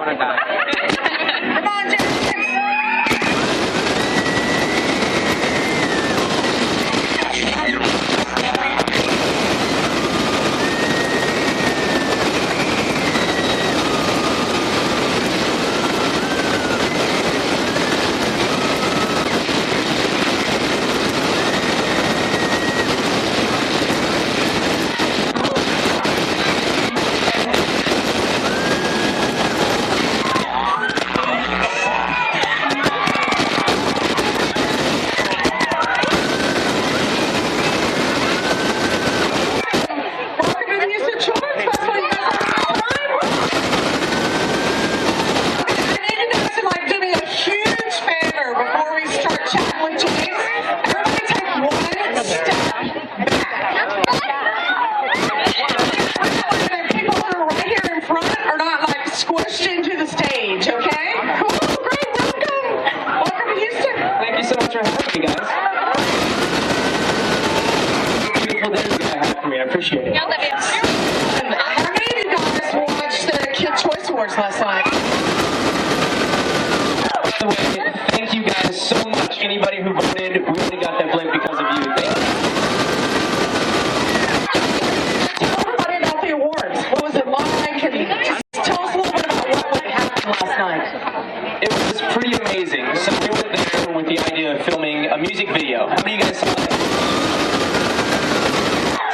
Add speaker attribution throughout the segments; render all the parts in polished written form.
Speaker 1: want to die.
Speaker 2: Come on, Jack. Last night.
Speaker 1: Thank you guys so much. Anybody who voted really got that blimp because of you.
Speaker 2: Tell everybody about the awards. What was it like? And just tell us a little bit about what happened last night.
Speaker 1: It was pretty amazing. So we went there with the idea of filming a music video. How many of you guys saw that?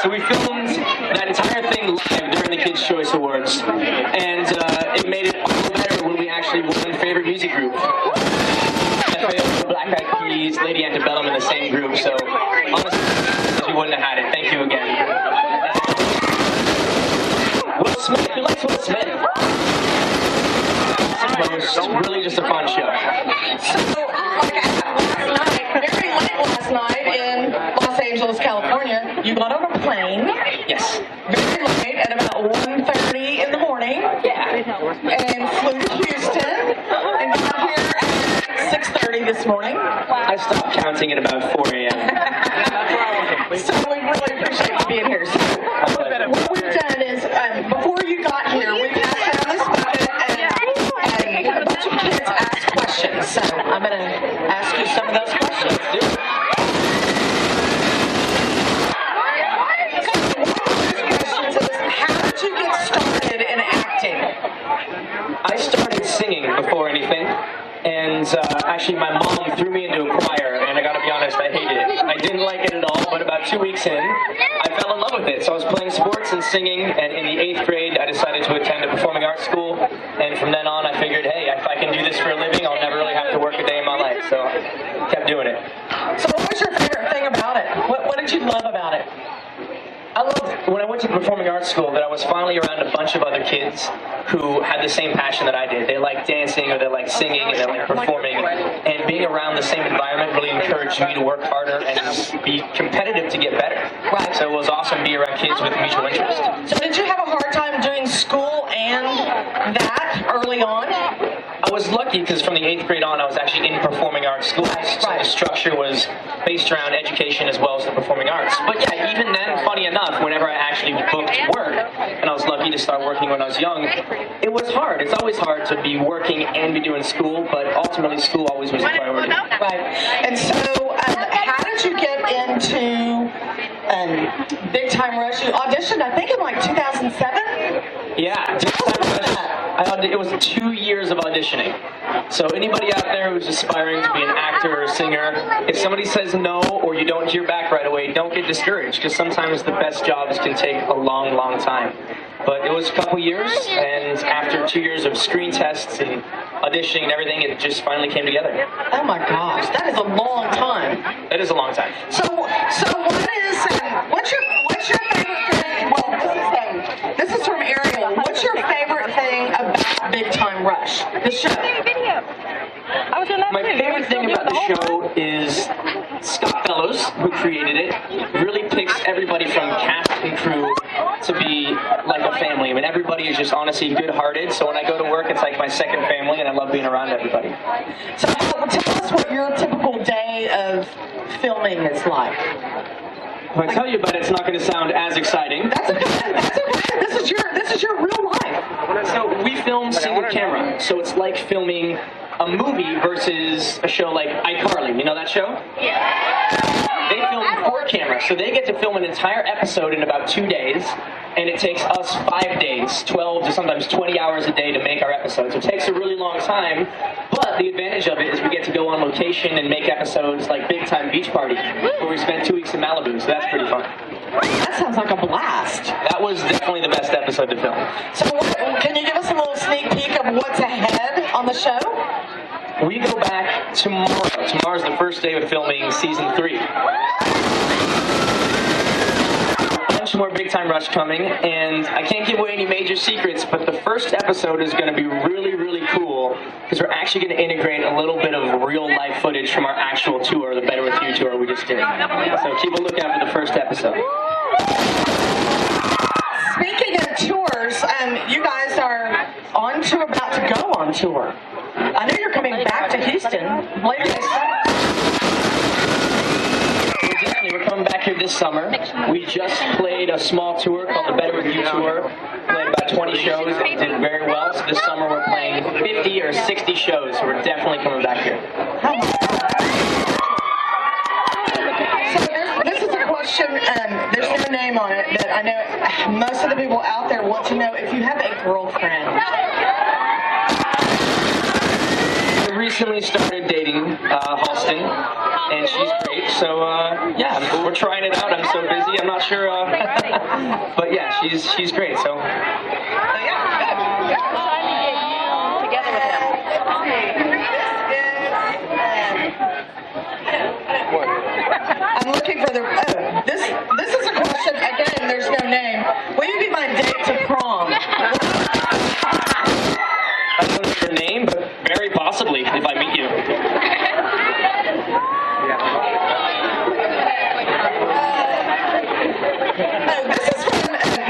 Speaker 1: So we filmed that entire thing live during the Kids' Choice Awards, and it made it all better when we actually won favorite music group. Black Eyed Peas, Lady Antebellum in the same group, so honestly, we wouldn't have had it. Thank you again. Will Smith, who likes Will Smith? It was really just a fun show.
Speaker 2: So, last night, very late last night in Los Angeles, California, you got on a plane.
Speaker 1: Yes.
Speaker 2: Very late, at about 1:30 in the morning.
Speaker 1: Yeah.
Speaker 2: And flew to Houston, and got here at 6:30 this morning.
Speaker 1: I stopped counting at about 4 a.m.
Speaker 2: So we really appreciate you being here. So what we've done is, before you got here, we passed down this bucket, and a bunch of kids asked questions. So I'm going to ask you some of those questions. How did you get started in acting?
Speaker 1: I started singing before anything, and actually my mom threw me into a choir, and I gotta be honest, I hated it. I didn't like it at all, but about 2 weeks in, I fell in love with it. So I was playing sports and singing, and in the 8th grade, I decided to attend a performing arts school, and from then on, I figured, hey, if I can do this for a living, I'll never really have to work a day in my life, so I kept doing it.
Speaker 2: So what was your favorite thing about it? What did you love about it?
Speaker 1: I loved when I went to the performing arts school that I was finally around a bunch of other kids who had the same passion that I did. They liked dancing, or they liked singing, and they liked performing. And being around the same environment really encouraged me to work harder and be competitive to get better.
Speaker 2: Right.
Speaker 1: So it was awesome to be around kids with mutual interest.
Speaker 2: So did you have a hard time doing school and that early on?
Speaker 1: I was lucky because from the 8th grade on, I was actually in performing arts schools. So the structure was based around education as well as the performing arts. But yeah, even then, funny enough, whenever I actually booked work, and I was lucky to start working when I was young, it was hard. It's always hard to be working and be doing school, but ultimately school always was a priority.
Speaker 2: Right. And so how did you get into Big Time Rush? You auditioned, I think, in like 2007?
Speaker 1: Yeah. It was 2 years of auditioning. So anybody out there who's aspiring to be an actor or a singer, if somebody says no or you don't hear back right away, don't get discouraged, because sometimes the best jobs can take a long, long time. But it was a couple years, and after 2 years of screen tests and auditioning and everything, it just finally came together.
Speaker 2: Oh my gosh, that is a long time.
Speaker 1: That is a long time.
Speaker 2: So what's your favorite thing? Well, this is from Ariel. What's your favorite thing about Big Time Rush, the show?
Speaker 1: My favorite thing about the show is Scott Fellows, who created it, really picks everybody from cast and crew to be like a family. I mean, everybody is just honestly good-hearted, so when I go to work, it's like my second family, and I love being around everybody.
Speaker 2: So tell us what your typical day of filming is like.
Speaker 1: If I tell you about it, it's not going to sound as exciting.
Speaker 2: That's okay. This is your real life.
Speaker 1: So we film film single camera. So it's like filming a movie versus a show like iCarly. You know that show? Yeah. They film 4 cameras, so they get to film an entire episode in about 2 days, and it takes us 5 days, 12 to sometimes 20 hours a day to make our episodes. So it takes a really long time, but the advantage of it is we get to go on location and make episodes like Big Time Beach Party, where we spent 2 weeks in Malibu, so that's pretty fun.
Speaker 2: That sounds like a blast.
Speaker 1: That was definitely the best episode to film.
Speaker 2: So can you give us a little sneak peek of what's ahead on the show?
Speaker 1: We go back tomorrow. Tomorrow's the first day of filming season 3. A bunch more Big Time Rush coming, and I can't give away any major secrets, but the first episode is going to be really, really cool because we're actually going to integrate a little bit of real life footage from our actual tour, the Better With You tour we just did. So keep a lookout for the first episode.
Speaker 2: Speaking of tours, you guys are on to about to go on tour. I know you're coming back to Houston later this summer.
Speaker 1: We're coming back here this summer. We just played a small tour called the Better With You tour. Played about 20 shows and did very well. So this summer we're playing 50 or 60 shows. So we're definitely coming back here.
Speaker 2: So this is a question, there's no name on it, but I know most of the people out there want to know if you have a girlfriend.
Speaker 1: I recently started dating Halston, and she's great. So yeah, we're trying it out. I'm so busy, I'm not sure. But yeah, she's great. So.
Speaker 2: I'm looking for the. This is a question. Again, there's no name. Will you be my date to prom?
Speaker 1: I don't know your name, but very possibly if I meet you.
Speaker 2: This is from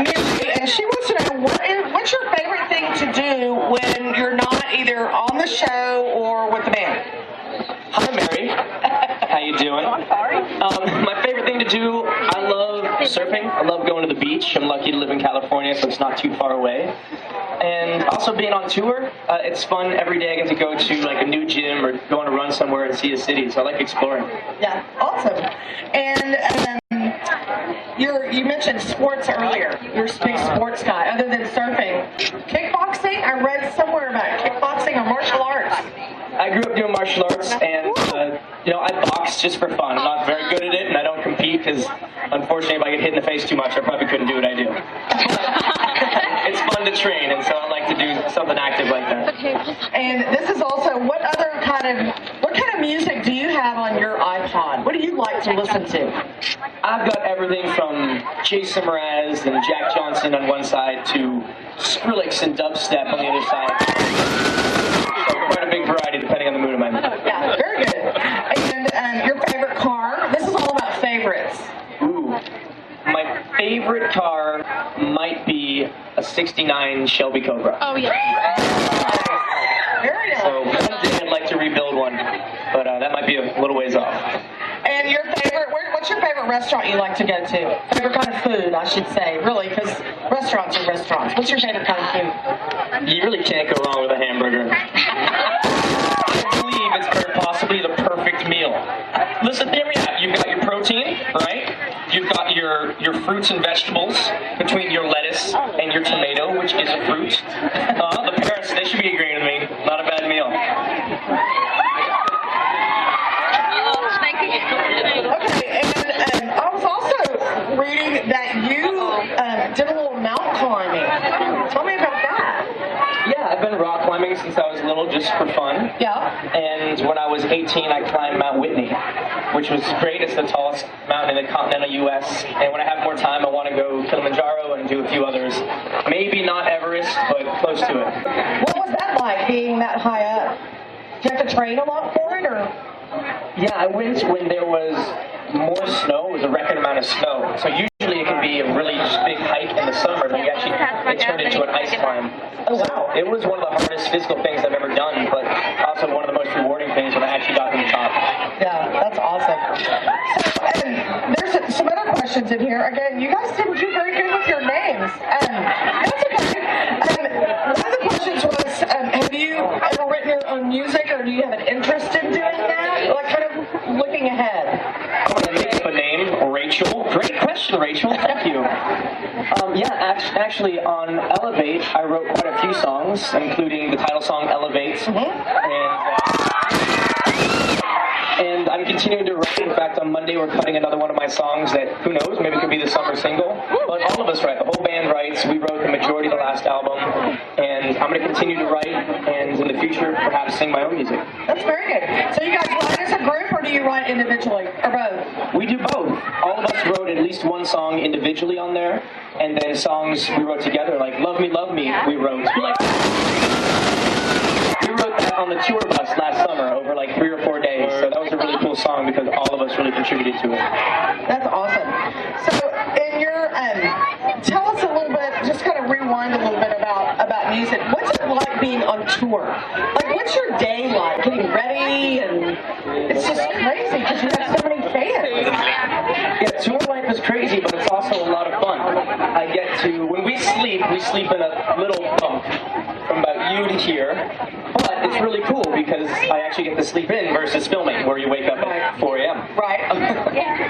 Speaker 2: Mary, and she wants to know what's your favorite thing to do when you're not either on the show or with the band?
Speaker 1: Hi, Mary. How you doing? My favorite thing to do, I love surfing. I love going to the beach. I'm lucky to live in California, so it's not too far away. And also being on tour, it's fun. Every day I get to go to like a new gym or go on a run somewhere and see a city. So I like exploring.
Speaker 2: Yeah, awesome. And you mentioned sports earlier. You're a big sports guy. Other than surfing, kickboxing. I read somewhere about kickboxing or martial arts.
Speaker 1: I grew up doing martial arts, and I box just for fun. I'm not very good at it, and I don't compete because, unfortunately, if I get hit in the face too much, I probably couldn't do what I do. It's fun to train, and so I like to do something active like that.
Speaker 2: And this is also what kind of music do you have on your iPod? What do you like to listen to?
Speaker 1: I've got everything from Jason Mraz and Jack Johnson on one side to Skrillex and dubstep on the other side. So quite a big variety depending on the mood of my mood.
Speaker 2: Yeah, very good. And your favorite car? This is all about favorites.
Speaker 1: Ooh. My favorite car might be a 69 Shelby Cobra.
Speaker 3: Oh, yeah.
Speaker 2: Very nice.
Speaker 1: So one day I'd like to rebuild one, but that might be a little ways off.
Speaker 2: And your favorite, what's your favorite restaurant you like to go to? Favorite kind of food, I should say, really, because restaurants are restaurants. What's your favorite kind of food?
Speaker 1: You really can't go wrong with a hamburger. I believe it's very possibly the perfect meal. Listen, hear me out. You've got your protein, right? You've got your fruits and vegetables between your lettuce and your tomato, which is a fruit. The parents, they should be agreeing with me. Not a bad meal.
Speaker 2: Okay, and I was also reading that you did a little mountain climbing. Tell me about that.
Speaker 1: Yeah, I've been rock climbing since I was little, just for fun.
Speaker 2: Yeah.
Speaker 1: And when I was 18, I climbed Mount Whitney, which was great. It's the tallest mountain in the continental U.S. And when I have more time, I want to go Kilimanjaro and do a few others. Maybe not Everest, but close to it.
Speaker 2: What was that like, being that high up? Do you have to train a lot for it, or?
Speaker 1: Yeah, I went when there was more snow. It was a record amount of snow. So usually it can be a really big hike in the summer, but it turned into an ice climb.
Speaker 2: Oh, wow.
Speaker 1: It was one of the hardest physical things I've ever done, but also one of the most rewarding things when I actually got to the top.
Speaker 2: Yeah, that's awesome. So, there's some other questions in here. Again, you guys didn't do very good with your names. That's okay. One of the questions was,
Speaker 1: Actually, on Elevate, I wrote quite a few songs, including the title song Elevate. And I'm continuing to write. In fact, on Monday we're cutting another one of my songs that, who knows, maybe could be the summer single. But all of us write. The whole band writes. We wrote the majority of the last album. And I'm going to continue to write and in the future perhaps sing my own music.
Speaker 2: That's very good. So you guys write as a group or do you write individually or both?
Speaker 1: We do both. All of us wrote at least one song individually on there. And then songs we wrote together, like Love Me, we wrote. We wrote that on the tour bus last summer over like 3 or 4 days. So that was a really cool song because all of us really contributed to it.
Speaker 2: That's awesome. So in your, tell us a little bit, just kind of rewind a little bit about music. What's it like being on tour? Like what's your day like? Getting ready and it's just crazy because you have so many fans.
Speaker 1: Yeah, tour life is crazy, but it's also a lot of fun. I get to, when we sleep in a little bunk from about you to here. But it's really cool because I actually get to sleep in versus filming where you wake up at 4 a.m.
Speaker 2: Right.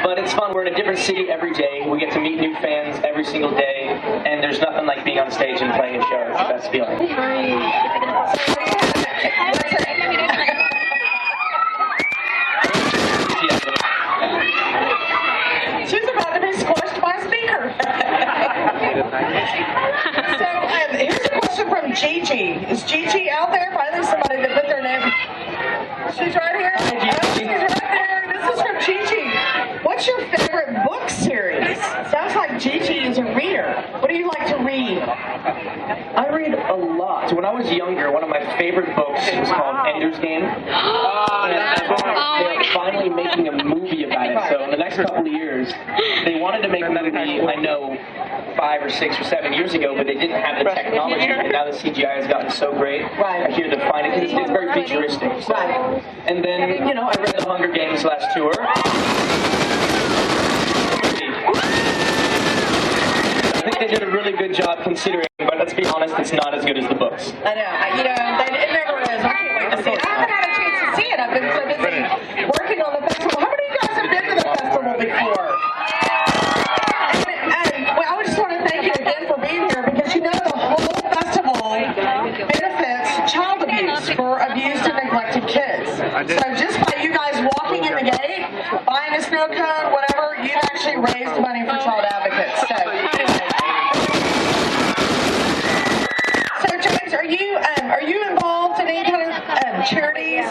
Speaker 1: But it's fun. We're in a different city every day. We get to meet new fans every single day. And there's nothing like being on stage and playing a show. It's the best feeling.
Speaker 2: She's about to be squashed by a speaker. So here's a question from Gigi. Is Gigi out there? Finally somebody that put their name. She's right here.
Speaker 1: Hi, Gigi.
Speaker 2: Oh, she's right there. This is from Gigi. What's your favorite book series? Sounds like Gigi is a reader. What do you like to read?
Speaker 1: I read a lot. When I was younger, one of my favorite books was called Ender's Game. They're finally making a movie about it. So in the next couple of years, they wanted to make a movie, I know, 5 or 6 or 7 years ago, but they didn't have the technology. And now the CGI has gotten so great.
Speaker 2: Right.
Speaker 1: I hear they're finding it. It's very futuristic. So.
Speaker 2: Right.
Speaker 1: And then, I read The Hunger Games last tour. I think they did a really good job considering, but let's be honest, it's not as good as the books.
Speaker 2: I know. It never is. I can't wait to see it. I haven't had a chance to see it. I've been so busy working on the festival. How many of you guys have been to the festival before? I just want to thank you again for being here because the whole festival benefits child abuse for abused and neglected kids. So just by you guys walking in the gate, buying a snow cone, whatever, you've actually raised money for child advocates. So James, are you involved in any kind of charities?